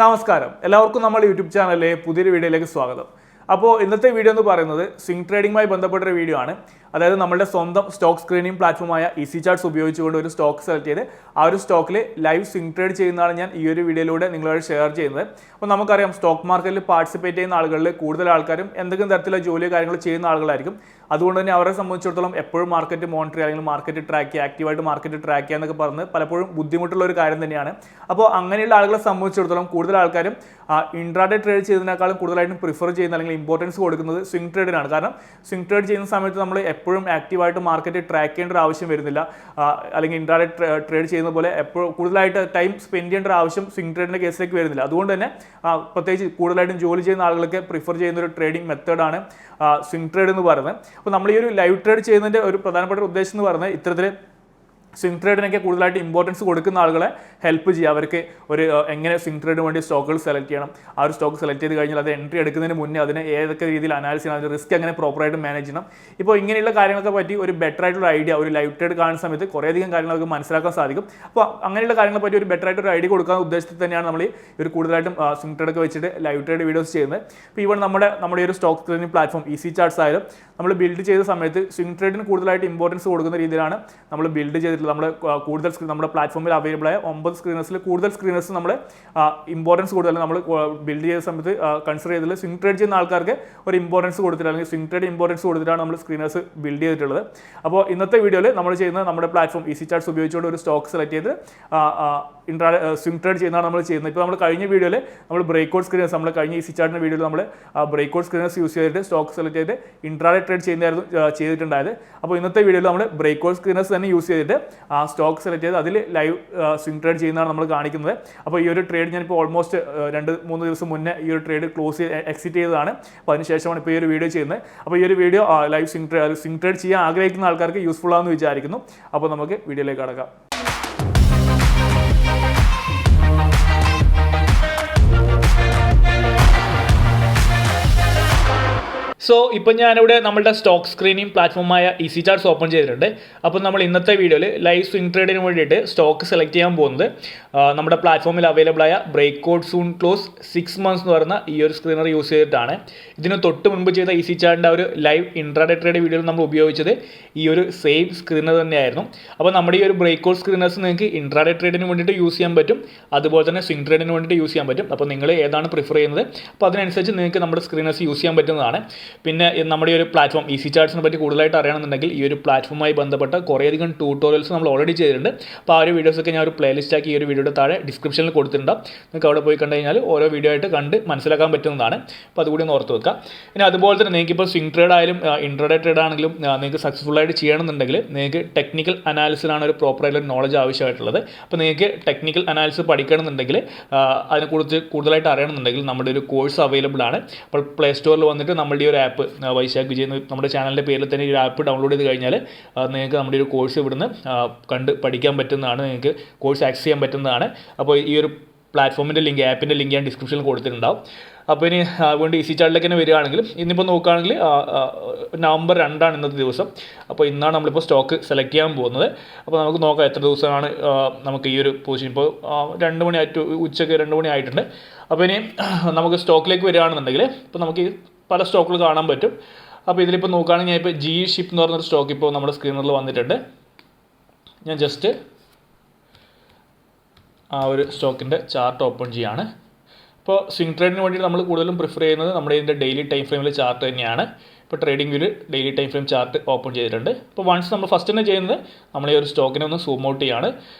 നമസ്കാരം, എല്ലാവർക്കും നമ്മുടെ യൂട്യൂബ് ചാനലിലെ പുതിയൊരു വീഡിയോയിലേക്ക് സ്വാഗതം. അപ്പോൾ ഇന്നത്തെ വീഡിയോ എന്ന് പറയുന്നത് സ്വിംഗ് ട്രേഡിംഗുമായി ബന്ധപ്പെട്ടൊരു വീഡിയോ ആണ്. അതായത് നമ്മുടെ സ്വന്തം സ്റ്റോക്ക് സ്ക്രീനിങ് പ്ലാറ്റ്ഫോമായ ഈസി ചാർട്ട്സ് ഉപയോഗിച്ചുകൊണ്ട് ഒരു സ്റ്റോക്ക് സെലക്ട് ചെയ്ത് ആ ഒരു സ്റ്റോക്കിൽ ലൈവ് സ്വിംഗ് ട്രേഡ് ചെയ്യുന്നതാണ് ഞാൻ ഈ ഒരു വീഡിയോയിലൂടെ നിങ്ങളോട് ഷെയർ ചെയ്യുന്നത്. അപ്പോൾ നമുക്കറിയാം, സ്റ്റോക്ക് മാർക്കറ്റിൽ പാർട്ടിസിപ്പേറ്റ് ചെയ്യുന്ന ആളുകളിൽ കൂടുതൽ ആൾക്കാരും എന്തെങ്കിലും തരത്തിലുള്ള ജോലിയോ കാര്യങ്ങൾ ചെയ്യുന്ന ആളുകളായിരിക്കും. അതുകൊണ്ട് തന്നെ അവരെ സംബന്ധിച്ചിടത്തോളം എപ്പോഴും മാർക്കറ്റ് മോണിറ്റർ ചെയ്യുക അല്ലെങ്കിൽ മാർക്കറ്റ് ട്രാക്ക് ചെയ്യുക, ആക്റ്റീവായിട്ട് മാർക്കറ്റ് ട്രാക്ക് ചെയ്യുക എന്നൊക്കെ പറഞ്ഞ് പലപ്പോഴും ബുദ്ധിമുട്ടുള്ള ഒരു കാര്യം തന്നെയാണ്. അപ്പോൾ അങ്ങനെയുള്ള ആളുകളെ സംബന്ധിച്ചിടത്തോളം കൂടുതൽ ആൾക്കാരും ഇൻട്രാഡേ ട്രേഡ് ചെയ്യുന്നതിനേക്കാളും കൂടുതലായിട്ടും പ്രിഫർ ചെയ്യുന്ന അല്ലെങ്കിൽ ഇമ്പോർട്ടൻസ് കൊടുക്കുന്നത് സ്വിംഗ് ട്രേഡിനാണ്. കാരണം സ്വിംഗ് ട്രേഡ് ചെയ്യുന്ന സമയത്ത് നമ്മൾ എപ്പോഴും ആക്റ്റീവായിട്ട് മാർക്കറ്റ് ട്രാക്ക് ചെയ്യേണ്ട ഒരു ആവശ്യം വരുന്നില്ല. അല്ലെങ്കിൽ ഇൻട്രാഡേ ട്രേഡ് ചെയ്യുന്ന പോലെ എപ്പോഴും കൂടുതലായിട്ട് ടൈം സ്പെൻഡ് ചെയ്യേണ്ട ഒരു ആവശ്യം സ്വിംഗ് ട്രേഡിൻ്റെ കേസിലേക്ക് വരുന്നില്ല. അതുകൊണ്ട് തന്നെ പ്രത്യേകിച്ച് കൂടുതലായിട്ടും ജോലി ചെയ്യുന്ന ആളുകളൊക്കെ പ്രിഫർ ചെയ്യുന്ന ഒരു ട്രേഡിംഗ് മെത്തേഡാണ് സ്വിംഗ് ട്രേഡ് എന്ന് പറയുന്നത്. അപ്പോൾ നമ്മൾ ഈ ഒരു ലൈവ് ട്രേഡ് ചെയ്യുന്നതിൻ്റെ ഒരു പ്രധാനപ്പെട്ട ഉദ്ദേശം എന്ന് പറയുന്നത് ഇത്തരത്തിൽ സ്വിംഗ് ട്രേഡിനൊക്കെ കൂടുതലായിട്ട് ഇമ്പോർട്ടൻസ് കൊടുക്കുന്ന ആളുകളെ ഹെൽപ്പ് ചെയ്യുക. അവർക്ക് ഒരു എങ്ങനെ സ്വിംഗ് ട്രേഡിന് വേണ്ടി സ്റ്റോക്കുകൾ സെലക്ട് ചെയ്യണം, ആ ഒരു സ്റ്റോക്ക് സെലക്ട് ചെയ്ത് കഴിഞ്ഞാൽ അത് എൻട്രി എടുക്കുന്നതിന് മുന്നേ അതിനെ ഏതൊക്കെ രീതിയിൽ അനാലിസ് ചെയ്യണം, അതിൻ്റെ റിസ്ക് എങ്ങനെ പ്രോപ്പറായിട്ട് മാനേജ് ചെയ്യണം. ഇപ്പോൾ ഇങ്ങനെയുള്ള കാര്യങ്ങളൊക്കെ പറ്റി ഒരു ബെറ്റർ ആയിട്ടുള്ള ഐഡിയ ഒരു ലൈവ് ട്രേഡ് കാണുന്ന സമയത്ത് കുറേയധികം കാര്യങ്ങളൊക്കെ മനസ്സിലാക്കാൻ സാധിക്കും. അപ്പോൾ അങ്ങനെയുള്ള കാര്യങ്ങളെ പറ്റി ഒരു ബെറ്റർ ആയിട്ടൊരു ഐഡിയ കൊടുക്കാൻ ഉദ്ദേശത്തിൽ തന്നെയാണ് നമ്മൾ ഈ ഒരു കൂടുതലായിട്ടും സ്വിംഗ് ട്രേഡൊക്കെ വെച്ചിട്ട് ലൈവ് ട്രേഡ് വീഡിയോസ് ചെയ്യുന്നത്. ഇപ്പോൾ ഈവൺ നമ്മുടെ ഒരു stock screening platform easy charts ആയാലും നമ്മൾ ബിൽഡ് ചെയ്ത സമയത്ത് സ്വിംഗ് ട്രേഡിന് കൂടുതലായിട്ട് ഇമ്പോർട്ടൻസ് കൊടുക്കുന്ന രീതിയിലാണ് നമ്മൾ ബിൽഡ് ചെയ്തിട്ടുള്ളത്. നമ്മൾ കൂടുതൽ നമ്മുടെ പ്ലാറ്റ്ഫോമിൽ അവൈലബിൾ ആയ 9 സ്ക്രീനേഴ്സിൽ കൂടുതൽ സ്ക്രീനേഴ്സ് നമ്മൾ ഇമ്പോർട്ടൻസ് കൂടുതൽ നമ്മൾ ബിൽഡ് ചെയ്ത സമയത്ത് കൺസിഡർ ചെയ്തതിൽ സ്വിംഗ് ട്രേഡ് ചെയ്യുന്ന ആൾക്കാർക്ക് ഒരു ഇമ്പോർട്ടൻസ് കൊടുത്തിട്ട് അല്ലെങ്കിൽ സ്വിംഗ് ട്രേഡ് ഇമ്പോർട്ടൻസ് കൊടുത്തിട്ടാണ് നമ്മൾ സ്ക്രീനേഴ്സ് ബിൽഡ് ചെയ്തിട്ടുള്ളത്. അപ്പോൾ ഇന്നത്തെ വീഡിയോയിൽ നമ്മൾ ചെയ്യുന്നത് നമ്മുടെ പ്ലാറ്റ്ഫോം ഈസി ചാർട്ട്സ് ഉപയോഗിച്ചുകൊണ്ട് ഒരു സ്റ്റോക്ക് സെലക്ട് ചെയ്ത് സ്വിംഗ് ട്രേഡ് ചെയ്യുന്നതാണ് നമ്മൾ ചെയ്യുന്നത്. ഇപ്പോൾ നമ്മൾ കഴിഞ്ഞ വീഡിയോയിൽ നമ്മൾ ബ്രേക്ക്ഔട്ട് സ്ക്രീനേഴ്സ് നമ്മൾ കഴിഞ്ഞ ഈസി ചാർട്ടിൻ്റെ വീഡിയോയിൽ നമ്മൾ ബ്രേക്ക്ഔട്ട് സ്ക്രീനേഴ്സ് യൂസ് ചെയ്തിട്ട് സ്റ്റോക്ക് സെലക്ട് ചെയ്ത് ഇൻട്രാഡേ ട്രേഡ് ചെയ്തിട്ടുണ്ടായത്. അപ്പോൾ ഇന്നത്തെ വീഡിയോയിൽ നമ്മൾ ബ്രേക്ക്ഔട്ട് സ്ക്രീനേഴ്സ് തന്നെ യൂസ് ചെയ്തിട്ട് സ്റ്റോക്ക് സെലക്ട് ചെയ്ത് അതിൽ ലൈവ് സ്വിംഗ് ട്രേഡ് ചെയ്യുന്നതാണ് നമ്മൾ കാണിക്കുന്നത്. അപ്പോൾ ഈ ഒരു ട്രേഡ് ഞാനിപ്പോൾ ഓൾമോസ്റ്റ് 2-3 ദിവസം മുന്നേ ഈ ഒരു ട്രേഡ് എക്സിറ്റ് ചെയ്തതാണ്. അപ്പോൾ അതിനുശേഷമാണ് ഇപ്പോൾ ഈ ഒരു വീഡിയോ ചെയ്യുന്നത്. അപ്പോൾ ഈ ഒരു വീഡിയോ ലൈവ് സ്വിംഗ് ട്രേഡ് ചെയ്യാൻ ആഗ്രഹിക്കുന്ന ആൾക്കാർക്ക് യൂസ്ഫുൾ ആണെന്ന് വിചാരിക്കുന്നു. അപ്പോൾ നമുക്ക് വീഡിയോയിലേക്ക് കടക്കാം. സോ ഇപ്പോൾ ഞാനിവിടെ നമ്മുടെ സ്റ്റോക്ക് സ്ക്രീനിങ് പ്ലാറ്റ്ഫോമായ ഈസി ചാർട്ട്സ് ഓപ്പൺ ചെയ്തിട്ടുണ്ട്. അപ്പോൾ നമ്മൾ ഇന്നത്തെ വീഡിയോയിൽ ലൈവ് സ്വിംഗ് ട്രേഡിന് വേണ്ടിയിട്ട് സ്റ്റോക്ക് സെലക്ട് ചെയ്യാൻ പോകുന്നത് നമ്മുടെ പ്ലാറ്റ്ഫോമിൽ അവൈലബിൾ ആയ ബ്രേക്ക്ഔട്ട് സൂൺ ക്ലോസ് 6 months എന്ന് പറയുന്ന ഈ ഒരു സ്ക്രീനർ യൂസ് ചെയ്തിട്ടാണ്. ഇതിന് തൊട്ട് മുൻപ് ചെയ്ത ഈസി ചാർട്ടിൻ്റെ ഒരു ലൈവ് ഇൻട്രാഡേ ട്രേഡ് വീഡിയോയിൽ നമ്മൾ ഉപയോഗിച്ചത് ഈ ഒരു സെയിം സ്ക്രീനർ തന്നെയായിരുന്നു. അപ്പോൾ നമ്മുടെ ഈ ഒരു ബ്രേക്ക്ഔട്ട് സ്ക്രീനേഴ്സ് നിങ്ങൾക്ക് ഇൻട്രാഡേ ട്രേഡിന് വേണ്ടിയിട്ട് യൂസ് ചെയ്യാൻ പറ്റും, അതുപോലെ തന്നെ സ്വിംഗ് ട്രേഡിന് വേണ്ടിയിട്ട് യൂസ് ചെയ്യാൻ പറ്റും. അപ്പോൾ നിങ്ങൾ ഏതാണ് പ്രിഫർ ചെയ്യുന്നത് അപ്പോൾ അതിനനുസരിച്ച് നിങ്ങൾക്ക് നമ്മുടെ സ്ക്രീനേഴ്സ് യൂസ് ചെയ്യാൻ പറ്റുന്നതാണ്. പിന്നെ നമ്മുടെ ഈ ഒരു പ്ലാറ്റ്ഫോം ഈസി ചാർട്ട്സിനെ പറ്റി കൂടുതലായിട്ട് അറിയണമെന്നുണ്ടെങ്കിൽ ഈ ഒരു പ്ലാറ്റ്ഫോമുമായി ബന്ധപ്പെട്ട കുറേയധികം ട്യൂട്ടോറിയൽസ് നമ്മൾ ഓൾറെഡി ചെയ്തിട്ടുണ്ട്. അപ്പോൾ ആ ഒരു വീഡിയോസൊക്കെ ഞാൻ ഒരു പ്ലേലിസ്റ്റ് ആക്കി ഈ ഒരു വീഡിയോയുടെ താഴെ ഡിസ്ക്രിപ്ഷനിൽ കൊടുത്തിട്ടുണ്ട്. നിങ്ങൾക്ക് അവിടെ പോയി കണ്ടു കഴിഞ്ഞാൽ ഓരോ വീഡിയോ ആയിട്ട് കണ്ട് മനസ്സിലാക്കാൻ പറ്റുന്നതാണ്. അപ്പോൾ അതുകൂടി ഒന്ന് ഓർത്ത് വെക്കുക. പിന്നെ അതുപോലെ തന്നെ നിങ്ങൾക്ക് ഇപ്പോൾ സ്വിംഗ് ട്രേഡ് ആയാലും ഇൻട്രാഡേ ട്രേഡ് ആണെങ്കിലും നിങ്ങൾക്ക് സക്സസ്ഫുൾ ആയിട്ട് ചെയ്യണമെന്നുണ്ടെങ്കിൽ നിങ്ങൾക്ക് ടെക്നിക്കൽ അനാലിസിനാണ് ഒരു പ്രോപ്പറായിട്ടുള്ള നോളജ് ആവശ്യമായിട്ടുള്ളത്. അപ്പോൾ നിങ്ങൾക്ക് ടെക്നിക്കൽ അനാലിസിസ് പഠിക്കണമെന്നുണ്ടെങ്കിൽ അതിനെക്കുറിച്ച് കൂടുതലായിട്ട് അറിയണമെന്നുണ്ടെങ്കിൽ നമ്മുടെ ഒരു കോഴ്സ് അവൈലബിൾ ആണ്. അപ്പോൾ പ്ലേ സ്റ്റോറിൽ വന്നിട്ട് നമ്മുടെ ഈ ഒരു ആപ്പ് വൈശാഖ് വിജയ് നമ്മുടെ ചാനലിൻ്റെ പേരിൽ തന്നെ ഈ ഒരു ആപ്പ് ഡൗൺലോഡ് ചെയ്ത് കഴിഞ്ഞാൽ നിങ്ങൾക്ക് നമ്മുടെ ഒരു കോഴ്സ് ഇവിടുന്ന് കണ്ട് പഠിക്കാൻ പറ്റുന്നതാണ്, നിങ്ങൾക്ക് കോഴ്സ് ആക്സസ് ചെയ്യാൻ പറ്റുന്നതാണ്. അപ്പോൾ ഈ ഒരു പ്ലാറ്റ്ഫോമിൻ്റെ ലിങ്ക്, ആപ്പിൻ്റെ ലിങ്ക് ഞാൻ ഡിസ്ക്രിപ്ഷനിൽ കൊടുത്തിട്ടുണ്ടാവും. അപ്പോൾ ഇനി അതുകൊണ്ട് ഈസി ചാർട്ടിലേക്ക് തന്നെ വരികയാണെങ്കിൽ ഇന്നിപ്പോൾ നോക്കുകയാണെങ്കിൽ November 2 ഇന്നത്തെ ദിവസം. അപ്പോൾ ഇന്നാണ് നമ്മളിപ്പോൾ സ്റ്റോക്ക് സെലക്ട് ചെയ്യാൻ പോകുന്നത്. അപ്പോൾ നമുക്ക് നോക്കാം എത്ര ദിവസമാണ് നമുക്ക് ഈ ഒരു പൊസിഷൻ. ഇപ്പോൾ 2 മണി ആയിട്ട് ഉച്ചയ്ക്ക് 2 മണി ആയിട്ടുണ്ട്. അപ്പോൾ ഇനി നമുക്ക് സ്റ്റോക്കിലേക്ക് വരികയാണെന്നുണ്ടെങ്കിൽ ഇപ്പോൾ നമുക്ക് പല സ്റ്റോക്കുകൾ കാണാൻ പറ്റും. അപ്പോൾ ഇതിലിപ്പോൾ നോക്കുകയാണെങ്കിൽ ഞാൻ ഇപ്പോൾ ജി ഷിപ്പ് എന്ന് പറഞ്ഞൊരു സ്റ്റോക്ക് ഇപ്പോൾ നമ്മുടെ സ്ക്രീനറിൽ വന്നിട്ടുണ്ട്. ഞാൻ ജസ്റ്റ് ആ ഒരു സ്റ്റോക്കിൻ്റെ ചാർട്ട് ഓപ്പൺ ചെയ്യുകയാണ്. ഇപ്പോൾ സ്വിംഗ് ട്രേഡിന് വേണ്ടി നമ്മൾ കൂടുതലും പ്രിഫർ ചെയ്യുന്നത് നമ്മുടെ ഇതിൻ്റെ ഡെയിലി ടൈം ഫ്രെയിമിലെ ചാർട്ട് തന്നെയാണ്. ഇപ്പോൾ ട്രേഡിംഗ് വ്യൂവിൽ daily time frame chart open ചെയ്തിട്ടുണ്ട്. ഇപ്പോൾ വൺസ് നമ്മൾ ഫസ്റ്റ് തന്നെ ചെയ്യുന്നത് നമ്മൾ ഈ ഒരു സ്റ്റോക്കിനെ ഒന്ന് സൂം ഔട്ട് ചെയ്യാണ്.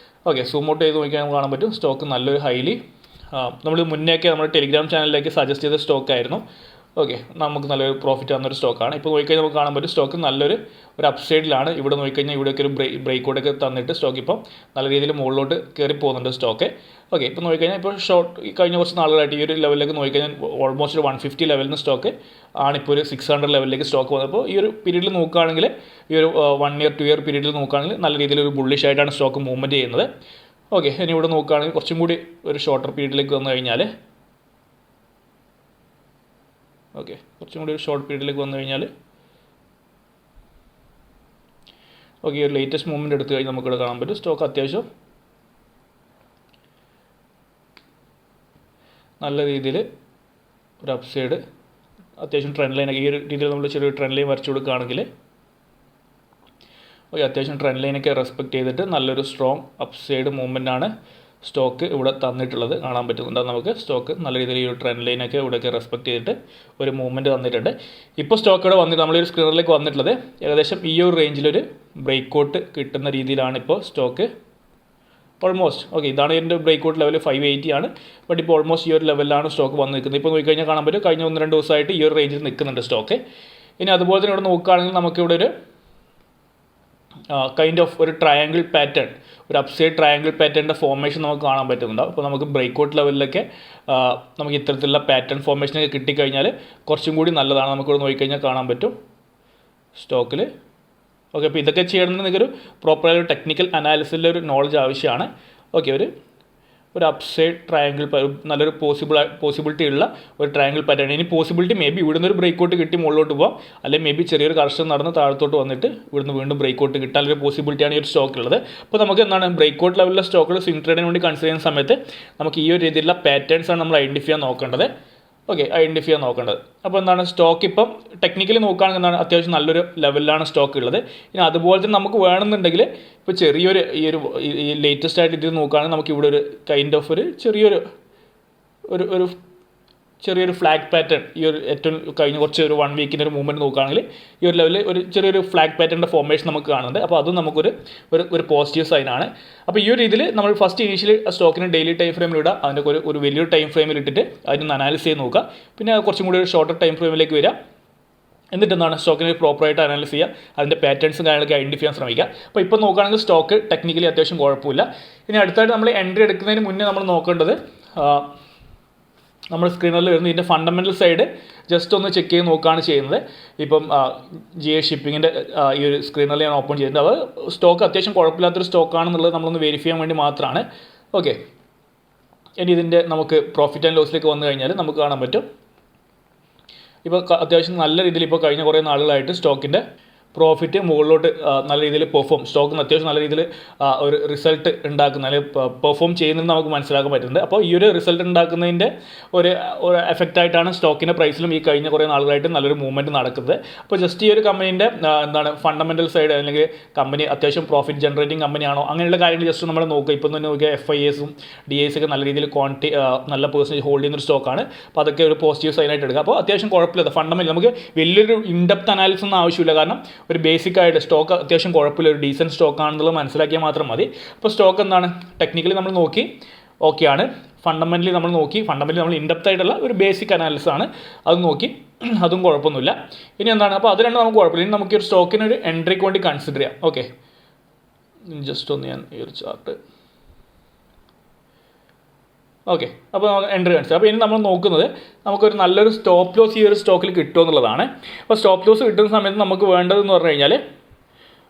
ഓക്കെ, സൂം ഔട്ട് ചെയ്ത് നോക്കിയാൽ നമുക്ക് കാണാൻ പറ്റും സ്റ്റോക്ക് നല്ലൊരു ഹൈലി നമ്മൾ മുന്നേയൊക്കെ നമ്മുടെ ടെലിഗ്രാം ചാനലിലേക്ക് സജസ്റ്റ് ചെയ്ത സ്റ്റോക്കായിരുന്നു. ഓക്കെ, നമുക്ക് നല്ലൊരു പ്രോഫിറ്റ് തന്നൊരു സ്റ്റോക്കാണ്. ഇപ്പോൾ നോക്കിക്കഴിഞ്ഞാൽ നമുക്ക് കാണാൻ പറ്റും സ്റ്റോക്ക് നല്ലൊരു അപ്സൈഡിലാണ്. ഇവിടെ നോക്കിക്കഴിഞ്ഞാൽ ഇവിടെയൊക്കെ ഒരു ബ്രേക്കൗട്ടൊക്കെ തന്നിട്ട് സ്റ്റോക്ക് ഇപ്പോൾ നല്ല രീതിയിൽ മുകളിലോട്ട് കയറി പോകുന്നുണ്ട് സ്റ്റോക്ക്. ഓക്കെ, ഇപ്പോൾ നോക്കിക്കഴിഞ്ഞാൽ ഇപ്പോൾ കഴിഞ്ഞ കുറച്ച് നാളുകളായിട്ട് ഈ ഒരു ലെവലിലേക്ക് നോക്കിക്കഴിഞ്ഞാൽ ഓൾമോസ്റ്റ് 150 ലെവലിൽ നിന്ന് സ്റ്റോക്ക് ആണിപ്പോൾ ഒരു 600 ലെവലിലേക്ക് സ്റ്റോക്ക് വന്നപ്പോൾ ഈ ഒരു പീരീഡിൽ നോക്കുകയാണെങ്കിൽ ഈ ഒരു 1 year 2 year പീരീഡിൽ നോക്കുകയാണെങ്കിൽ നല്ല രീതിയിലൊരു ബുള്ളിഷ് ആയിട്ടാണ് സ്റ്റോക്ക് മൂവ്മെൻറ്റ് ചെയ്യുന്നത്. ഓക്കെ, ഇനി ഇവിടെ നോക്കുകയാണെങ്കിൽ കുറച്ചും കൂടി ഒരു ഷോർട്ടർ പീരീഡിലേക്ക് വന്നു കഴിഞ്ഞാൽ കുറച്ചും കൂടി ഒരു ഷോർട്ട് പീരീഡിലേക്ക് വന്നു കഴിഞ്ഞാൽ ഓക്കെ, ഒരു ലേറ്റസ്റ്റ് മൂവ്മെൻറ്റ് എടുത്തു കഴിഞ്ഞാൽ നമുക്കിവിടെ കാണാൻ പറ്റും സ്റ്റോക്ക് അത്യാവശ്യം നല്ല രീതിയിൽ ഒരു അപ്സൈഡ് അത്യാവശ്യം ട്രെൻഡ് ലൈനൊക്കെ ഈ ഒരു രീതിയിൽ നമ്മൾ ചെറിയൊരു ട്രെൻഡ് ലൈൻ വരച്ചു കൊടുക്കുകയാണെങ്കിൽ ഓക്കെ അത്യാവശ്യം ട്രെൻഡ് ലൈനൊക്കെ റെസ്പെക്റ്റ് ചെയ്തിട്ട് നല്ലൊരു സ്ട്രോങ് അപ്സൈഡ് മൂവ്മെൻറ്റാണ് സ്റ്റോക്ക് ഇവിടെ തന്നിട്ടുള്ളത്. കാണാൻ പറ്റുന്നുണ്ട് നമുക്ക് സ്റ്റോക്ക് നല്ല രീതിയിൽ ഈ ഒരു ട്രെൻഡ് ലൈനൊക്കെ ഇവിടെയൊക്കെ റെസ്പെക്റ്റ് ചെയ്തിട്ട് ഒരു മൂവ്മെൻറ്റ് തന്നിട്ടുണ്ട്. ഇപ്പോൾ സ്റ്റോക്ക് ഇവിടെ വന്നിട്ട് നമ്മളൊരു സ്ക്രീനിലേക്ക് വന്നിട്ടുള്ളത് ഏകദേശം ഈ ഒരു റേഞ്ചിലൊരു ബ്രേക്ക് ഔട്ട് കിട്ടുന്ന രീതിയിലാണ് ഇപ്പോൾ സ്റ്റോക്ക് ഓൾമോസ്റ്റ്. ഓക്കെ ഇതാണ് ഇതിൻ്റെ ബ്രേക്ക് ഔട്ട് ലെവൽ 580 ആണ്. ബട്ട് ഇപ്പോൾ ഓൾമോസ്റ്റ് ഈ ഒരു ലെവലിലാണ് സ്റ്റോക്ക് വന്ന് നിൽക്കുന്നത്. ഇപ്പോൾ നോക്കിക്കഴിഞ്ഞാൽ കാണാൻ പറ്റും കഴിഞ്ഞ 1-2 ദിവസമായിട്ട് ഈ ഒരു റേഞ്ചിൽ നിൽക്കുന്നുണ്ട് സ്റ്റോക്ക്. ഇനി അതുപോലെ തന്നെ ഇവിടെ നോക്കുകയാണെങ്കിൽ നമുക്കിവിടെ ഒരു കൈൻഡ് ഓഫ് ഒരു ട്രയാങ്കിൾ പാറ്റേൺ, ഒരു അപ്സൈഡ് ട്രയാങ്കിൾ പാറ്റേണിൻ്റെ ഫോർമേഷൻ നമുക്ക് കാണാൻ പറ്റുന്നുണ്ടാവും. അപ്പോൾ നമുക്ക് ബ്രേക്ക് ഔട്ട് ലെവലിലൊക്കെ നമുക്ക് ഇത്തരത്തിലുള്ള പാറ്റേൺ ഫോർമേഷനൊക്കെ കിട്ടിക്കഴിഞ്ഞാൽ കുറച്ചും കൂടി നല്ലതാണ്. നമുക്കിവിടെ നോക്കിക്കഴിഞ്ഞാൽ കാണാൻ പറ്റും സ്റ്റോക്കിൽ. ഓക്കെ അപ്പോൾ ഇതൊക്കെ ചെയ്യണമെന്ന് നിങ്ങൾക്കൊരു പ്രോപ്പറായ ഒരു ടെക്നിക്കൽ അനാലിസിസിൻ്റെ ഒരു നോളജ് ആവശ്യമാണ്. ഓക്കെ ഒരു അപ്സൈഡ് ട്രയാങ്കിൾ നല്ലൊരു പോസിബിലിറ്റി ഉള്ള ഒരു ട്രയാങ്കിൾ പാറ്റേൺ. ഇനി പോസിബിലിറ്റി മേ ബി ഇവിടുന്ന് ഒരു ബ്രേക്ക് ഔട്ട് കിട്ടി മുകളിലോട്ട് പോകാം, അല്ലെങ്കിൽ മേ ബി ചെറിയൊരു കർഷകം നടന്ന് താഴത്തോട്ട് വന്നിട്ട് ഇവിടുന്ന് വീണ്ടും ബ്രേക്ക് ഔട്ട് കിട്ടാനൊരു പോസിബിലിറ്റിയാണ് ഈ ഒരു സ്റ്റോക്കിലുള്ളത്. അപ്പോൾ നമുക്ക് എന്താണ് ബ്രേക്ക് ഔട്ട് ലെവലിലെ സ്റ്റോക്കുകൾ സ്വിംഗ് ട്രേഡിന് വേണ്ടി കൺസിഡർ ചെയ്യുന്ന സമയത്ത് നമുക്ക് ഈ ഒരു രീതിയിലുള്ള പാറ്റേൺസാണ് നമ്മൾ ഐഡൻറ്റിഫൈ ചെയ്യാൻ നോക്കേണ്ടത്. അപ്പോൾ എന്താണ് സ്റ്റോക്ക് ഇപ്പം ടെക്നിക്കലി നോക്കുകയാണെങ്കിൽ എന്താണ് അത്യാവശ്യം നല്ലൊരു ലെവലിലാണ് സ്റ്റോക്ക് ഉള്ളത്. ഇനി അതുപോലെ തന്നെ നമുക്ക് വേണമെന്നുണ്ടെങ്കിൽ ഇപ്പോൾ ചെറിയൊരു ഈ ലേറ്റസ്റ്റ് ആയിട്ട് ഇത് നോക്കുകയാണെങ്കിൽ നമുക്ക് ഇവിടെ ഒരു കൈൻഡ് ഓഫ് ഒരു ചെറിയൊരു ഫ്ലാഗ് പാറ്റേൺ ഈ ഒരു ഏറ്റവും കഴിഞ്ഞ കുറച്ച് ഒരു 1 വീക്കിൻ്റെ ഒരു മൂവ്മെൻറ്റ് നോക്കുകയാണെങ്കിൽ ഈ ഒരു ലെവലിൽ ഒരു ചെറിയൊരു ഫ്ലാഗ് പാറ്റേണിൻ്റെ ഫോർമേഷൻ നമുക്ക് കാണുന്നുണ്ട്. അപ്പോൾ അതും നമുക്കൊരു പോസിറ്റീവ് സൈനാണ്. അപ്പോൾ ഈ ഒരു രീതിയിൽ നമ്മൾ ഫസ്റ്റ് ഇനീഷ്യലി സ്റ്റോക്കിന് ഡെയിലി ടൈം ഫ്രെയിമിൽ ഇടുക, അതിൻ്റെ ഒരു വലിയൊരു ടൈം ഫ്രെയിമിൽ ഇട്ടിട്ട് അതിനൊന്ന് അനാലിസ് ചെയ്ത് നോക്കുക. പിന്നെ കുറച്ചും കൂടി ഒരു ഷോർട്ടർ ടൈം ഫ്രെയിമിലേക്ക് വരിക, എന്നിട്ട് എന്താണ് സ്റ്റോക്കിനെ പ്രോപ്പറായിട്ട് അനാലിസ് ചെയ്യുക, അതിൻ്റെ പാറ്റേൺസും കാര്യങ്ങളൊക്കെ ഐഡൻറ്റിഫൈ ചെയ്യാൻ ശ്രമിക്കുക. അപ്പോൾ ഇപ്പോൾ നോക്കുകയാണെങ്കിൽ സ്റ്റോക്ക് ടെക്നിക്കലി അത്യാവശ്യം കുഴപ്പമില്ല. ഇനി അടുത്തായിട്ട് നമ്മൾ എൻട്രി എടുക്കുന്നതിന് മുന്നേ നമ്മൾ നോക്കേണ്ടത് നമ്മൾ സ്ക്രീനിൽ വരുന്ന ഇതിൻ്റെ ഫണ്ടമെൻ്റൽ സൈഡ് ജസ്റ്റ് ഒന്ന് ചെക്ക് ചെയ്ത് നോക്കുകയാണ് ചെയ്യുന്നത്. ഇപ്പം GA ഷിപ്പിങ്ങിൻ്റെ ഈ ഒരു സ്ക്രീനിൽ ഞാൻ ഓപ്പൺ ചെയ്തിട്ടുണ്ട്. അത് സ്റ്റോക്ക് അത്യാവശ്യം കുഴപ്പമില്ലാത്തൊരു സ്റ്റോക്കാണെന്നുള്ളത് നമ്മളൊന്ന് വെരിഫൈ ചെയ്യാൻ വേണ്ടി മാത്രമാണ്. ഓക്കെ ഇനി ഇതിൻ്റെ നമുക്ക് പ്രോഫിറ്റ് ആൻഡ് ലോസിലേക്ക് വന്നു കഴിഞ്ഞാൽ നമുക്ക് കാണാൻ പറ്റും ഇപ്പോൾ അത്യാവശ്യം നല്ല രീതിയിൽ ഇപ്പോൾ കഴിഞ്ഞ കുറേ നാളുകളായിട്ട് സ്റ്റോക്കിൻ്റെ പ്രോഫിറ്റ് മുകളിലോട്ട് നല്ല രീതിയിൽ സ്റ്റോക്കിന് അത്യാവശ്യം നല്ല രീതിയിൽ ഒരു റിസൾട്ട് ഉണ്ടാക്കുന്ന അല്ലെങ്കിൽ പെർഫോം ചെയ്യുന്നത് നമുക്ക് മനസ്സിലാക്കാൻ പറ്റുന്നുണ്ട്. അപ്പോൾ ഈ ഒരു റിസൾട്ട് ഉണ്ടാക്കുന്നതിൻ്റെ ഒരു എഫക്റ്റായിട്ടാണ് സ്റ്റോക്കിൻ്റെ പ്രൈസിലും ഈ കഴിഞ്ഞ കുറേ നാളുകളായിട്ട് നല്ലൊരു മൂവ്മെൻറ്റ് നടക്കുന്നത്. അപ്പോൾ ജസ്റ്റ് ഈ ഒരു കമ്പനീൻ്റെ ഫണ്ടമെൻ്റൽ സൈഡ് അല്ലെങ്കിൽ കമ്പനി അത്യാവശ്യം പ്രോഫിറ്റ് ജനറേറ്റിംഗ് കമ്പനിയാണോ അങ്ങനെയുള്ള കാര്യങ്ങൾ ജസ്റ്റ് നമ്മൾ നോക്കുക. ഇപ്പോൾ തന്നെ നോക്കിയാൽ FIAസും DAs ഒക്കെ നല്ല രീതിയിൽ നല്ല പേഴ്സൻറ്റേജ് ഹോൾഡ് ചെയ്യുന്നൊരു സ്റ്റോക്കാണ്. അപ്പോൾ അതൊക്കെ ഒരു പോസിറ്റീവ് സൈനായിട്ട് എടുക്കുക. അപ്പോൾ അത്യാവശ്യം കുഴപ്പമില്ല ഫണ്ടമെൻ്റൽ, നമുക്ക് വലിയൊരു ഇൻഡെപ്ത് അനാലിസിസ് ഒന്നും ആവശ്യമില്ല. കാരണം ഒരു ബേസിക് ആയിട്ട് സ്റ്റോക്ക് അത്യാവശ്യം കുഴപ്പമില്ല, ഒരു ഡീസൻറ്റ് സ്റ്റോക്കാണെന്നുള്ളത് മനസ്സിലാക്കിയാൽ മാത്രം മതി. അപ്പോൾ സ്റ്റോക്ക് എന്താണ് ടെക്നിക്കലി നമ്മൾ നോക്കി ഓക്കെയാണ്, ഫണ്ടമെൻ്റലി നമ്മൾ ഇൻഡെപ്ത് ആയിട്ടുള്ള ഒരു ബേസിക് അനാലിസിസ് ആണ്, അത് നോക്കി അതും കുഴപ്പമൊന്നുമില്ല. ഇനി എന്താണ് അപ്പോൾ അത് രണ്ടും നമുക്ക് കുഴപ്പമില്ല. ഇനി നമുക്ക് ഒരു സ്റ്റോക്കിനൊരു എൻട്രിക്ക് വേണ്ടി കൺസിഡർ ചെയ്യാം. ഓക്കെ ജസ്റ്റ് ഒന്ന് ഞാൻ ഈ ഒരു ചാർട്ട് ഓക്കെ അപ്പോൾ എൻട്രി കാണിച്ചത്. അപ്പോൾ ഇനി നമ്മൾ നോക്കുന്നത് നമുക്കൊരു നല്ലൊരു സ്റ്റോപ്പ് ലോസ് ഈ ഒരു സ്റ്റോക്കിൽ കിട്ടുമെന്നുള്ളതാണ്. അപ്പോൾ സ്റ്റോപ്പ് ലോസ് കിട്ടുന്ന സമയത്ത് നമുക്ക് വേണ്ടതെന്ന് പറഞ്ഞു കഴിഞ്ഞാൽ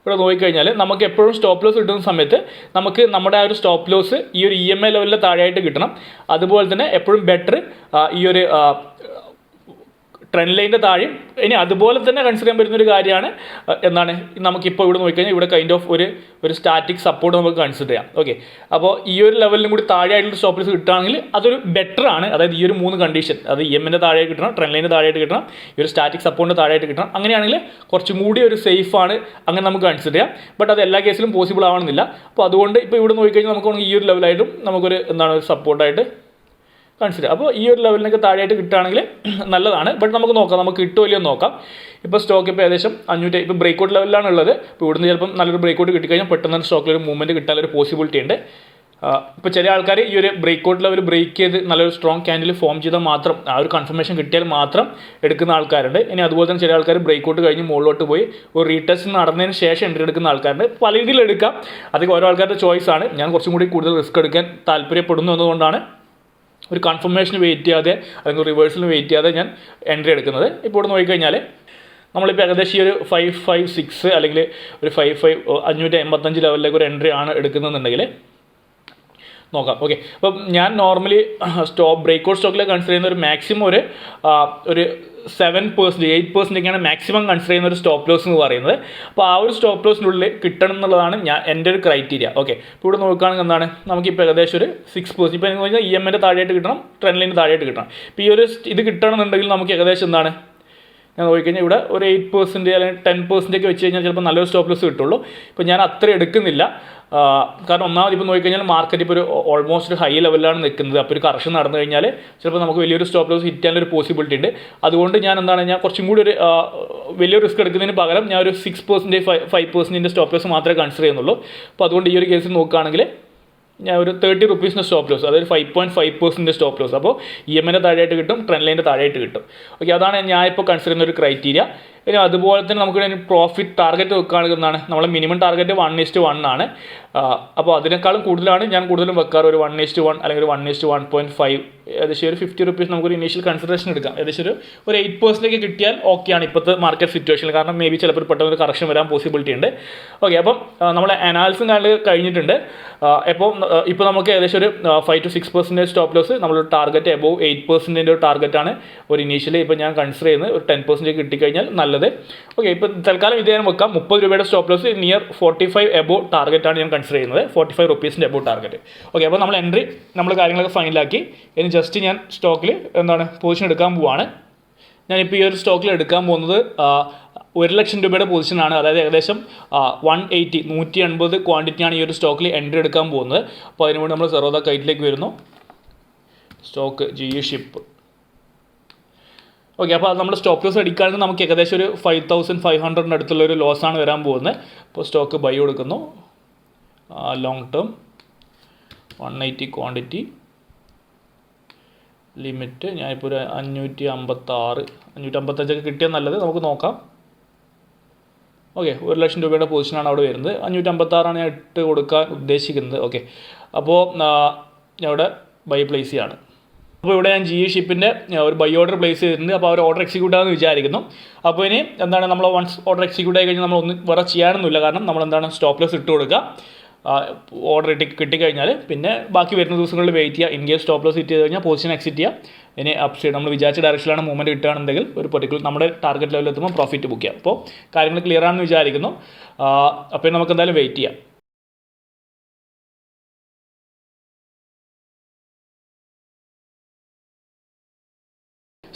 ഇവിടെ നോക്കിക്കഴിഞ്ഞാൽ നമുക്ക് എപ്പോഴും സ്റ്റോപ്പ് ലോസ് കിട്ടുന്ന സമയത്ത് നമുക്ക് നമ്മുടെ ആ ഒരു സ്റ്റോപ്പ് ലോസ് ഈ ഒരു EMA ലെവലിൽ താഴെയായിട്ട് കിട്ടണം. അതുപോലെ തന്നെ എപ്പോഴും ബെറ്റർ ഈ ഒരു ട്രെൻഡ് ലൈനിൻ്റെ താഴെയും. ഇനി അതുപോലെ തന്നെ കൺസിഡർ ചെയ്യാൻ പറ്റുന്നൊരു കാര്യമാണ് എന്താണ് നമുക്കിപ്പോൾ ഇവിടെ നോക്കിക്കഴിഞ്ഞാൽ ഇവിടെ കൈൻഡ് ഓഫ് ഒരു സ്റ്റാറ്റിക് സപ്പോർട്ട് നമുക്ക് കൺസിഡർ ചെയ്യാം. ഓക്കെ അപ്പോൾ ഈ ഒരു ലെവലിലും കൂടി താഴെയായിട്ടുള്ള സ്റ്റോപ്പ് ലോസ് കിട്ടുകയാണെങ്കിൽ അതൊരു ബെറ്റർ ആണ്. അതായത് ഈ ഒരു 3 കണ്ടീഷൻ, അത് EMൻ്റെ താഴെയായിട്ട് കിട്ടണം, ട്രെൻഡ് ലൈനിൻ്റെ താഴെയായിട്ട് കിട്ടണം, ഈ ഒരു സ്റ്റാറ്റിക് സപ്പോർട്ടിൻ്റെ താഴെയായിട്ട് കിട്ടണം. അങ്ങനെയാണെങ്കിൽ കുറച്ചും കൂടി ഒരു സേഫ് ആണ്, അങ്ങനെ നമുക്ക് കൺസിഡർ ചെയ്യാം. ബട്ട് അത് എല്ലാ കേസിലും പോസിബിൾ ആവണമെന്നില്ല. അപ്പോൾ അതുകൊണ്ട് ഇപ്പോൾ ഇവിടെ നോക്കിക്കഴിഞ്ഞാൽ നമുക്ക് ഈ ഒരു ലെവലായിട്ടും നമുക്കൊരു ഒരു സപ്പോർട്ടായിട്ട് കൺസിഡർ. അപ്പോൾ ഈ ഒരു ലെവലിനൊക്കെ താഴെയായിട്ട് കിട്ടുകയാണെങ്കിൽ നല്ലതാണ്. ബട്ട് നമുക്ക് നോക്കാം, നമുക്ക് കിട്ടുമോ ഇല്ലയോ നോക്കാം. ഇപ്പോൾ സ്റ്റോക്ക് ഇപ്പോൾ ഏകദേശം 500 ഇപ്പോൾ ബ്രേക്ക് ഔട്ട് ലെവലിലാണ് ഉള്ളത്. ഇപ്പോൾ ഇവിടുന്ന് ചിലപ്പം നല്ലൊരു ബ്രേക്ക് ഔട്ട് കിട്ടിക്കഴിഞ്ഞാൽ പെട്ടെന്ന് സ്റ്റോക്കിലൊരു മൂവ്മെൻറ്റ് കിട്ടാനൊരു പോസിബിലിറ്റി ഉണ്ട്. ഇപ്പോൾ ചില ആൾക്കാർ ഈ ഒരു ബ്രേക്ക് ഔട്ട് ലെവൽ ബ്രേക്ക് ചെയ്ത് നല്ലൊരു സ്ട്രോങ് ക്യാൻഡിൽ ഫോം ചെയ്താൽ മാത്രം ആ ഒരു കൺഫർമേഷൻ കിട്ടിയാൽ മാത്രം എടുക്കുന്ന ആൾക്കാരുണ്ട്. ഇനി അതുപോലെ തന്നെ ചില ആൾക്കാർ ബ്രേക്ക് ഔട്ട് കഴിഞ്ഞ് മുകളിലോട്ട് പോയി ഒരു റീടെസ്റ്റ് നടന്നതിന് ശേഷം എൻട്രി എടുക്കുന്ന ആൾക്കാരുണ്ട്. പല രീതിയിൽ എടുക്കാം, അതൊക്കെ ഓരോ ആൾക്കാരുടെ ചോയ്സ് ആണ്. ഞാൻ കുറച്ചും കൂടി കൂടുതൽ റിസ്ക് എടുക്കാൻ താല്പര്യപ്പെടുന്നു എന്നതുകൊണ്ടാണ് ഒരു കൺഫർമേഷന് വെയിറ്റ് ചെയ്യാതെ അല്ലെങ്കിൽ റിവേഴ്സിന് വെയിറ്റ് ചെയ്യാതെ ഞാൻ എൻട്രി എടുക്കുന്നത്. ഇപ്പോൾ ഇവിടെ നോക്കിക്കഴിഞ്ഞാൽ നമ്മളിപ്പോൾ ഏകദേശം ഈ ഒരു 556 അല്ലെങ്കിൽ ഒരു 585 ലെവലിലേക്ക് ഒരു എൻട്രി ആണ് എടുക്കുന്നതെന്നുണ്ടെങ്കിൽ നോക്കാം. ഓക്കെ, അപ്പം ഞാൻ നോർമലി ബ്രേക്ക്ഔട്ട് സ്റ്റോക്കിൽ കൺസിഡർ ചെയ്യുന്ന ഒരു മാക്സിമം ഒരു 7%, 8%ഒക്കെയാണ് മാക്സിമം കൺസിഡർ ചെയ്യുന്ന ഒരു സ്റ്റോപ്പ് ലോസ് എന്ന് പറയുന്നത്. അപ്പോൾ ആ ഒരു സ്റ്റോപ്പ് ലോസിനുള്ളിൽ കിട്ടണം എന്നുള്ളതാണ് എൻ്റെ ഒരു ക്രൈറ്റീരിയ. ഓക്കെ, ഇപ്പോൾ ഇവിടെ നോക്കുകയാണെങ്കിൽ എന്താണ്, നമുക്കിപ്പോൾ ഏകദേശം ഒരു 6%, ഇപ്പോൾ എന്ന് പറഞ്ഞാൽ EMൻ്റെ താഴെയായിട്ട് കിട്ടണം, ട്രെൻഡ് ലൈനിൻ്റെ താഴെയായിട്ട് കിട്ടണം. ഇപ്പോൾ ഈ ഒരു ഇത് കിട്ടണമെന്നുണ്ടെങ്കിൽ നമുക്ക് ഏകദേശം എന്താണ്, ഞാൻ നോക്കിക്കഴിഞ്ഞാൽ ഇവിടെ ഒരു 8% അല്ലെങ്കിൽ 10% ഒക്കെ വെച്ച് കഴിഞ്ഞാൽ ചിലപ്പോൾ നല്ലൊരു സ്റ്റോപ്പ് ലോസ് കിട്ടുള്ളൂ. ഇപ്പോൾ ഞാൻ അത്ര എടുക്കുന്നില്ല, കാരണം ഒന്നാമത് ഇപ്പോൾ നോക്കിക്കഴിഞ്ഞാൽ മാർക്കറ്റ് ഇപ്പോൾ ഒരു ഓൾമോസ്റ്റ് ഒരു ഹൈ ലെവലിലാണ് നിൽക്കുന്നത്. അപ്പോൾ ഒരു കറക്ഷൻ നടന്നു കഴിഞ്ഞാൽ ചിലപ്പോൾ നമുക്ക് വലിയൊരു സ്റ്റോപ്പ് ലോസ് ഹിറ്റ് ചെയ്യാനൊരു പോസിബിലിറ്റി ഉണ്ട്. അതുകൊണ്ട് ഞാൻ കുറച്ചും കൂടി ഒരു വലിയ റിസ്ക് എടുക്കുന്നതിന് പകരം ഞാൻ ഒരു 6%, 5% സ്റ്റോപ്പ് ലോസ് മാത്രമേ കൺസിഡർ ചെയ്യുന്നുള്ളൂ. അപ്പോൾ അതുകൊണ്ട് ഈ ഒരു കേസിൽ നോക്കുകയാണെങ്കിൽ ഞാൻ ഒരു 30 റുപ്പീസിൻ്റെ സ്റ്റോപ്പ് ലോസ്, അതായത് 5.5% സ്റ്റോപ്പ് ലോസ്. അപ്പോൾ EMൻ്റെ താഴെയായിട്ട് കിട്ടും, ട്രെൻഡ് ലൈനിൻ്റെ താഴെയായിട്ട് കിട്ടും. ഓക്കെ, അതാണ് ഞാൻ ഇപ്പോൾ കൺസിഡർ ചെയ്യുന്ന ഒരു ക്രൈറ്റീരിയ. ഇനി അതുപോലെ തന്നെ നമുക്ക് പ്രോഫിറ്റ് ടാർഗറ്റ് വെക്കുകയാണെങ്കിൽ നമ്മളെ മിനിമം ടാർഗറ്റ് 1:1 ആണ്. അപ്പോൾ അതിനേക്കാളും കൂടുതലാണ് ഞാൻ കൂടുതലും വെക്കാറ്, ഒരു 1:1 അല്ലെങ്കിൽ ഒരു 1:1.5. ഏകദേശം ഒരു 50 റുപ്പീസ് നമുക്കൊരു ഇനീഷ്യൽ കൺസിഡറേഷൻ എടുക്കാം. ഏകദേശം ഒരു 8% കിട്ടിയാൽ ഓക്കെയാണ് ഇപ്പോഴത്തെ മാർക്കറ്റ് സിറ്റുവേഷനിൽ. കാരണം മേ ബി ചിലപ്പോൾ പെട്ടെന്ന് ഒരു കറക്ഷൻ വരാൻ പോസിബിലിറ്റി ഉണ്ട്. ഓക്കെ, അപ്പം നമ്മളെ അനാലിസും കാര്യങ്ങൾ കഴിഞ്ഞിട്ടുണ്ട്. ഇപ്പോൾ നമുക്ക് ഏകദേശം ഒരു 5 to 6% സ്റ്റോപ്പ് ലോസ്, നമ്മളൊരു ടാർഗറ്റ് എബോവ് 8% ഒരു ടാർഗറ്റാണ് ഒരു ഇനീഷ്യലി ഇപ്പോൾ ഞാൻ കൺസിഡർ ചെയ്യുന്നത്. ഒരു 10% കിട്ടിക്കഴിഞ്ഞാൽ നല്ലത്. ഓക്കെ, ഇപ്പോൾ തൽക്കാലം ഇത് ഞാൻ വെക്കാം. 30 രൂപയുടെ സ്റ്റോപ്പ് ലോസ് നിയർ 45 എബോവ് ടാർഗറ്റാണ് ഞാൻ കൺസിഡർ ചെയ്യുന്നത്, 45 റുപ്പീസിൻ്റെ എബോവ് ടാർഗറ്റ്. ഓക്കെ, അപ്പോൾ നമ്മൾ എൻട്രി കാര്യങ്ങളൊക്കെ ഫൈനലാക്കി. ഇനി ജസ്റ്റ് ഞാൻ സ്റ്റോക്കിൽ പൊസിഷൻ എടുക്കാൻ പോവാണ്. ഞാനിപ്പോൾ ഈ ഒരു സ്റ്റോക്കിൽ എടുക്കാൻ പോകുന്നത് 1,00,000 രൂപയുടെ പൊസിഷനാണ്. അതായത് ഏകദേശം 180 ക്വാണ്ടിറ്റിയാണ് ഈ ഒരു സ്റ്റോക്കിൽ എൻട്രി എടുക്കാൻ പോകുന്നത്. അപ്പോൾ അതിന് വേണ്ടി നമ്മൾ സെറോദ കൈറ്റിലേക്ക് വരുന്നു. Stock GE ship. ഓക്കെ, അപ്പോൾ നമ്മൾ സ്റ്റോപ്പ് ലോസ് അടിക്കുകയാണെങ്കിൽ നമുക്ക് ഏകദേശം ഒരു 5,500 അടുത്തുള്ളൊരു ലോസാണ് വരാൻ പോകുന്നത്. അപ്പോൾ സ്റ്റോക്ക് ബൈ കൊടുക്കുന്നു. ലോങ് ടേം 180 ക്വാണ്ടിറ്റി, ലിമിറ്റ് ഞാനിപ്പോൾ ഒരു 556, 555 കിട്ടിയാൽ നല്ലത്. നമുക്ക് നോക്കാം. ഓക്കെ, 1,00,000 രൂപയുടെ പൊസിഷനാണ് അവിടെ വരുന്നത്. 556 ഞാൻ ഇട്ട് കൊടുക്കാൻ ഉദ്ദേശിക്കുന്നത്. ഓക്കെ, അപ്പോൾ ഞാൻ ഇവിടെ ബൈ പ്ലേസ് ചെയ്യാണ്. അപ്പോൾ ഇവിടെ ഞാൻ GE ഷിപ്പിൻ്റെ ഒരു ബൈ ഓർഡർ പ്ലേസ് ചെയ്തിട്ടുണ്ട്. അപ്പോൾ അവർ ഓർഡർ എക്സിക്യൂട്ട് ആണെന്ന് വിചാരിക്കുന്നു. അപ്പോൾ ഇനി നമ്മൾ വൺസ് ഓർഡർ എക്സിക്യൂട്ട് ആയി കഴിഞ്ഞാൽ നമ്മളൊന്നും വേറെ ചെയ്യാനൊന്നുമില്ല. കാരണം നമ്മൾ സ്റ്റോപ്പ് ലോസ് ഇട്ട് കൊടുക്കുക. ഓർഡർ കിട്ടിക്കഴിഞ്ഞാൽ പിന്നെ ബാക്കി വരുന്ന ദിവസങ്ങളിൽ വെയിറ്റ് ചെയ്യുക. In case stop loss hit ചെയ്ത് കഴിഞ്ഞാൽ പൊസിഷൻ എക്സിറ്റ് ചെയ്യുക. ഇനി അപ്പ് സൈഡ് നമ്മൾ വിചാരിച്ച ഡയറക്ഷനിലാണ് മൂവ്മെൻറ്റ് കിട്ടുകയാണെന്നുണ്ടെങ്കിൽ ഒരു പെർട്ടിക്കുലർ നമ്മുടെ ടാർഗറ്റ് ലെവലിൽ എത്തുമ്പോൾ പ്രോഫിറ്റ് ബുക്ക് ചെയ്യാം. അപ്പോൾ കാര്യങ്ങൾ ക്ലിയർ ആണെന്ന് വിചാരിക്കുന്നു. അപ്പോൾ നമുക്ക് എന്തായാലും വെയിറ്റ് ചെയ്യാം.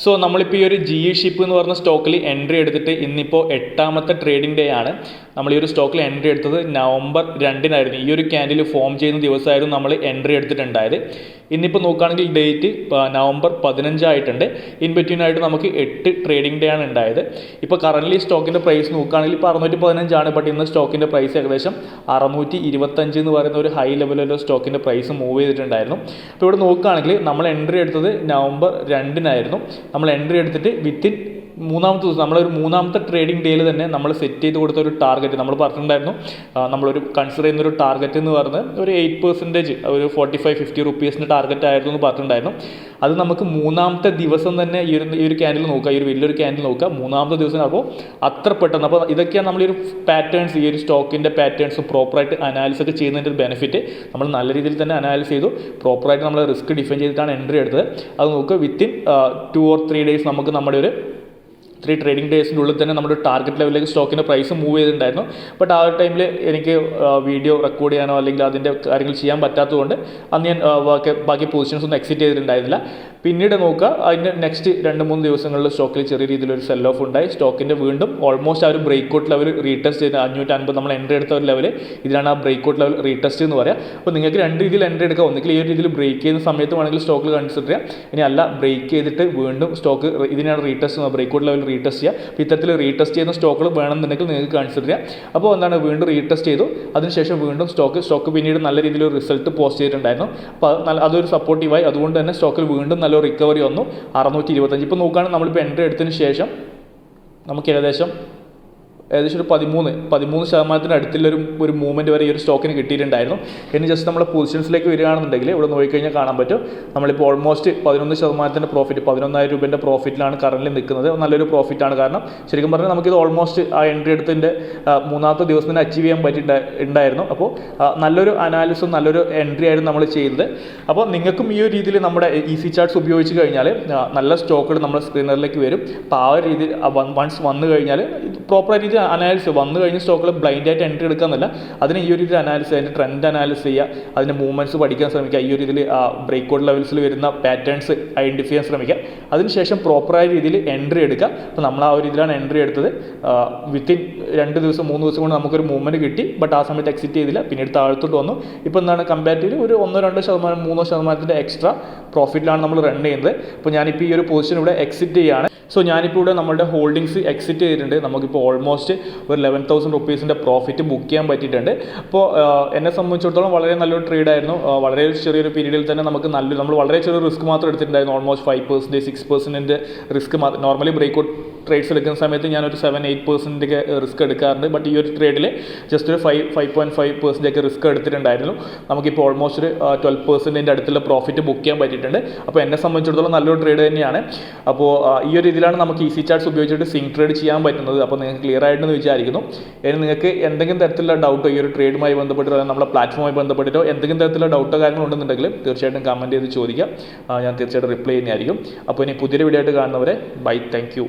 സോ നമ്മളിപ്പോൾ ഈ ഒരു GE ഷിപ്പ് എന്ന് പറഞ്ഞ സ്റ്റോക്കിൽ എൻട്രി എടുത്തിട്ട് ഇന്നിപ്പോൾ 8ാമത്തെ ട്രേഡിംഗ് ഡേ ആണ്. നമ്മൾ ഈ ഒരു സ്റ്റോക്കിൽ എൻട്രി എടുത്തത് നവംബർ 2-നായിരുന്നു. ഈ ഒരു ക്യാൻഡിൽ ഫോം ചെയ്യുന്ന ദിവസമായിരുന്നു നമ്മൾ എൻട്രി എടുത്തിട്ടുണ്ടായത്. ഇന്നിപ്പോൾ നോക്കുകയാണെങ്കിൽ ഡേറ്റ് നവംബർ 15 ആയിട്ടുണ്ട്. ഇൻ ബിറ്റ്വീൻ ആയിട്ട് നമുക്ക് 8 ട്രേഡിംഗ് ഡേ ആണ് ഉണ്ടായത്. ഇപ്പോൾ കറൻറ്റ്ലി സ്റ്റോക്കിൻ്റെ പ്രൈസ് നോക്കുകയാണെങ്കിൽ ഇപ്പോൾ 615 ആണ്. ബട്ട് ഇന്ന് സ്റ്റോക്കിൻ്റെ പ്രൈസ് ഏകദേശം 625 എന്ന് പറയുന്ന ഒരു ഹൈ ലെവലിലുള്ള സ്റ്റോക്കിൻ്റെ പ്രൈസ് മൂവ് ചെയ്തിട്ടുണ്ടായിരുന്നു. അപ്പോൾ ഇവിടെ നോക്കുകയാണെങ്കിൽ നമ്മൾ എൻട്രി എടുത്തത് നവംബർ 2-നായിരുന്നു. നമ്മൾ എൻട്രി എടുത്തിട്ട് വിത്തിൻ 3ാമത്തെ ദിവസം നമ്മളൊരു 3ാമത്തെ ട്രേഡിംഗ് ഡേയിൽ തന്നെ നമ്മൾ സെറ്റ് ചെയ്ത് കൊടുത്ത ഒരു ടാർഗറ്റ് നമ്മൾ പറഞ്ഞിട്ടുണ്ടായിരുന്നു. നമ്മളൊരു കൺസിഡർ ചെയ്യുന്നൊരു ടാർഗറ്റ് എന്ന് പറഞ്ഞത് ഒരു 8%, ഒരു 45-50 റുപ്പീസിൻ്റെ ടാർഗറ്റ് ആയിരുന്നു എന്ന് പറഞ്ഞിട്ടുണ്ടായിരുന്നു. അത് നമുക്ക് 3ാമത്തെ ദിവസം തന്നെ ഈ ഒരു ക്യാൻഡിൽ നോക്കുക, ഈ ഒരു വലിയൊരു ക്യാൻഡിൽ നോക്കുക, 3ാമത്തെ ദിവസം. അപ്പോൾ അത്ര പെട്ടെന്ന്. അപ്പോൾ ഇതൊക്കെയാണ് നമ്മളൊരു പാറ്റേൺസ്, ഈ ഒരു സ്റ്റോക്കിൻ്റെ പാറ്റേൺസ് പ്രോപ്പറായിട്ട് അനാലിസിസ് ഒക്കെ ചെയ്യുന്നതിൻ്റെ ബെനിഫിറ്റ്. നമ്മൾ നല്ല രീതിയിൽ തന്നെ അനാലിസ് ചെയ്തു, പ്രോപ്പറായിട്ട് നമ്മൾ റിസ്ക് ഡിഫൈൻ ചെയ്തിട്ടാണ് എൻട്രി എടുത്തത്. അത് നോക്കുക, വിത്തിൻ 2 or 3 ഡേയ്സ് നമുക്ക് നമ്മുടെ ഒരു 3 ട്രേഡിംഗ് ഡേയ്സിൻ്റെ ഉള്ളിൽ തന്നെ നമ്മുടെ ടാർഗറ്റ് ലെവലിലേക്ക് സ്റ്റോക്കിൻ്റെ പ്രൈസ് മൂവ് ചെയ്തിട്ടുണ്ടായിരുന്നു. ബട്ട് ആ ഒരു ടൈമിൽ എനിക്ക് വീഡിയോ റെക്കോർഡ് ചെയ്യാനോ അല്ലെങ്കിൽ അതിൻ്റെ കാര്യങ്ങൾ ചെയ്യാൻ പറ്റാത്തതുകൊണ്ട് അന്ന് ഞാൻ ബാക്കി പൊസിഷൻസ് ഒന്നും എക്സിറ്റ് ചെയ്തിട്ടുണ്ടായിരുന്നില്ല. പിന്നീട് നോക്കുക, അതിൻ്റെ നെക്സ്റ്റ് 2-3 ദിവസങ്ങളിൽ സ്റ്റോക്കിൽ ചെറിയ രീതിയിലൊരു സെൽ ഓഫ് ഉണ്ടായി. സ്റ്റോക്കിൻ്റെ വീണ്ടും ഓൾമോസ്റ്റ് ആ ഒരു ബ്രേക്ക്ഔട്ട് ലെവൽ റീടെസ്റ്റ് ചെയ്ത് 550 നമ്മൾ എൻട്രി എടുത്ത ഒരു ലെവൽ, ഇതിലാണ് ആ ബ്രേക്ക്ഔട്ട് ലെവൽ റീടെസ്റ്റ് എന്ന് പറയാം. അപ്പോൾ നിങ്ങൾക്ക് 2 രീതിയിൽ എൻട്രി എടുക്കാം. ഒന്നുകിൽ ഈ ഒരു രീതിയിൽ ബ്രേക്ക് ചെയ്യുന്ന സമയത്ത് വേണമെങ്കിൽ സ്റ്റോക്കിൽ കൺസിഡർ ചെയ്യാം. ഇനി അല്ല, ബ്രേക്ക് ചെയ്തിട്ട് വീണ്ടും സ്റ്റോക്ക് ഇതിനാണ് റീടെസ്റ്റ്, ബ്രേക്ക്ഔട്ട് ലെവൽ റീടെസ്റ്റ് ചെയ്യുക. അപ്പോൾ ഇത്തരത്തിൽ റീടെസ്റ്റ് ചെയ്യുന്ന സ്റ്റോക്കുകൾ വേണമെന്നുണ്ടെങ്കിൽ നിങ്ങൾക്ക് കൺസിഡർ ചെയ്യാം. അപ്പോൾ വീണ്ടും റീടെസ്റ്റ് ചെയ്തു. അതിനുശേഷം വീണ്ടും സ്റ്റോക്ക് പിന്നീട് നല്ല രീതിയിൽ ഒരു റിസൾട്ട് പോസ്റ്റ് ചെയ്തിട്ടുണ്ടായിരുന്നു. അപ്പോൾ അതൊരു സപ്പോർട്ടീവായി. അതുകൊണ്ട് തന്നെ സ്റ്റോക്കിൽ വീണ്ടും നല്ല റിക്കവറി വന്നു. 625. ഇപ്പോൾ നോക്കുകയാണെങ്കിൽ നമ്മളിപ്പോൾ എൻട്രി എടുത്തതിന് ശേഷം നമുക്ക് ഏകദേശം ഏകദേശം ഒരു 13% അടുത്തുള്ളൊരു മൂവ്മെൻറ്റ് വരെ ഈ ഒരു സ്റ്റോക്കിന് കിട്ടിയിട്ടുണ്ടായിരുന്നു. ഇനി ജസ്റ്റ് നമ്മൾ പൊസിഷൻസിലേക്ക് വരികയാണെന്നുണ്ടെങ്കിൽ ഇവിടെ നോക്കിക്കഴിഞ്ഞാൽ കാണാൻ പറ്റും നമ്മളിപ്പോൾ ഓൾമോസ്റ്റ് 11% പ്രോഫിറ്റ്, 11,000 രൂപേൻ്റെ പ്രോഫിറ്റിലാണ് കറൻറ്റ്ലി നിൽക്കുന്നത്. നല്ലൊരു പ്രോഫിറ്റാണ്. കാരണം ശരിക്കും പറഞ്ഞാൽ നമുക്കിത് ഓൾമോസ്റ്റ് ആ എൻട്രി എടുത്തതിൻ്റെ മൂന്നാമത്തെ ദിവസം തന്നെ അച്ചീവ് ചെയ്യാൻ പറ്റിയിട്ടുണ്ടായിരുന്നു. അപ്പോൾ നല്ലൊരു അനാലിസും നല്ലൊരു എൻട്രി ആയിരുന്നു നമ്മൾ ചെയ്തത്. അപ്പോൾ നിങ്ങൾക്കും ഈ ഒരു രീതിയിൽ നമ്മുടെ ഈസി ചാർട്ട്സ് ഉപയോഗിച്ച് കഴിഞ്ഞാൽ നല്ല സ്റ്റോക്കുകൾ നമ്മുടെ സ്ക്രീനറിലേക്ക് വരും. അപ്പോൾ ആ ഒരു രീതിയിൽ വൺസ് വന്നു കഴിഞ്ഞാൽ പ്രോപ്പർ രീതിയിൽ അനാലിസിസ് വന്നു കഴിഞ്ഞ സ്റ്റോക്കുകൾ ബ്ലൈൻഡായിട്ട് എൻട്രി എടുക്കാമെന്നല്ല, അതിന് ഈ ഒരു രീതിയിൽ അനാലിസിസ്, അതിൻ്റെ ട്രെൻഡ് അനാലിസിസ് ചെയ്യുക, അതിൻ്റെ മൂവ്മെൻറ്റ്സ് പഠിക്കാൻ ശ്രമിക്കുക, ഈ ഒരു രീതിയിൽ ബ്രേക്ക്ഔട്ട് ലെവൽസിൽ വരുന്ന പാറ്റേൺസ് ഐഡൻറ്റിഫൈ ചെയ്യാൻ ശ്രമിക്കുക. അതിനുശേഷം പ്രോപ്പറായ രീതിയിൽ എൻട്രി എടുക്കുക. അപ്പോൾ നമ്മൾ ആ ഒരു രീതിയിലാണ് എൻട്രി എടുത്തത്. വിത്തിൻ 2 ദിവസം 3 ദിവസം കൊണ്ട് നമുക്കൊരു മൂവ്മെൻറ്റ് കിട്ടി. ബട്ട് ആ സമയത്ത് എക്സിറ്റ് ചെയ്തില്ല, പിന്നീട് താഴത്തോട്ട് വന്നു. ഇപ്പോൾ എന്താണ് കമ്പാരിറ്റീവ്ലി ഒരു 1-2%, 3% എക്സ്ട്രാ പ്രോഫിറ്റിലാണ് നമ്മൾ റൺ ചെയ്യുന്നത്. അപ്പോൾ ഞാനിപ്പോൾ ഈ ഒരു പൊസിഷൻ ഇവിടെ എക്സിറ്റ് ചെയ്യുകയാണ്. സോ ഞാനിപ്പോൾ ഇവിടെ നമ്മുടെ ഹോൾഡിങ്സ് എക്സിറ്റ് ചെയ്തിട്ടുണ്ട്. നമുക്കിപ്പോൾ ഓൾമോസ്റ്റ് ഒരു 11,000 റുപ്പീസിൻ്റെ പ്രോഫിറ്റ് ബുക്ക് ചെയ്യാൻ പറ്റിയിട്ടുണ്ട്. അപ്പോൾ എന്നെ സംബന്ധിച്ചിടത്തോളം വളരെ നല്ലൊരു ട്രേഡായിരുന്നു. വളരെ ചെറിയൊരു പീരീഡിൽ തന്നെ നമ്മൾ വളരെ ചെറിയ റിസ്ക് മാത്രം എടുത്തിട്ടുണ്ടായിരുന്നു. Almost 5%, 6% risk. Normally breakout trades എടുക്കുന്ന സമയത്ത് ഞാനൊരു 7-8% റിസ്ക് എടുക്കാറുണ്ട്. ബട്ട് ഈ ഒരു ട്രേഡിൽ ജസ്റ്റ് ഒരു 5.5% റിസ്ക് എടുത്തിട്ടുണ്ടായിരുന്നു. നമുക്കിപ്പോൾ ഓൾമോസ്റ്റ് ഒരു 12% അടുത്തുള്ള പ്രോഫിറ്റ് ബുക്ക് ചെയ്യാൻ പറ്റിയിട്ടുണ്ട്. അപ്പോൾ എന്നെ സംബന്ധിച്ചിടത്തോളം നല്ലൊരു ട്രേഡ് തന്നെയാണ്. അപ്പോൾ ഈ ഒരു രീതിയിലാണ് നമുക്ക് ഈസി ചാർട്ട്സ് ഉപയോഗിച്ചിട്ട് സ്വിംഗ് ട്രേഡ് ചെയ്യാൻ പറ്റുന്നത്. അപ്പോൾ നിങ്ങൾക്ക് ക്ലിയർ ആയിട്ടെന്ന് വിചാരിക്കുന്നു. ഇനി നിങ്ങൾക്ക് എന്തെങ്കിലും തരത്തിലുള്ള ഡൗട്ടോ ഈ ഒരു ട്രേഡുമായി ബന്ധപ്പെട്ടോ നമ്മുടെ പ്ലാറ്റ്ഫോമുമായി ബന്ധപ്പെട്ടിട്ടോ എന്തെങ്കിലും തരത്തിലുള്ള ഡൗട്ടോ കാര്യങ്ങൾ ഉണ്ടെന്നുണ്ടെങ്കിൽ തീർച്ചയായിട്ടും കമൻറ്റ് ചെയ്ത് ചോദിക്കാം. ഞാൻ തീർച്ചയായിട്ടും റിപ്ലൈ ചെയ്യുന്നതായിരിക്കും. അപ്പോൾ ഇനി പുതിയൊരു വീഡിയോ ആയിട്ട് കാണുന്നവരെ ബൈ, താങ്ക് യു.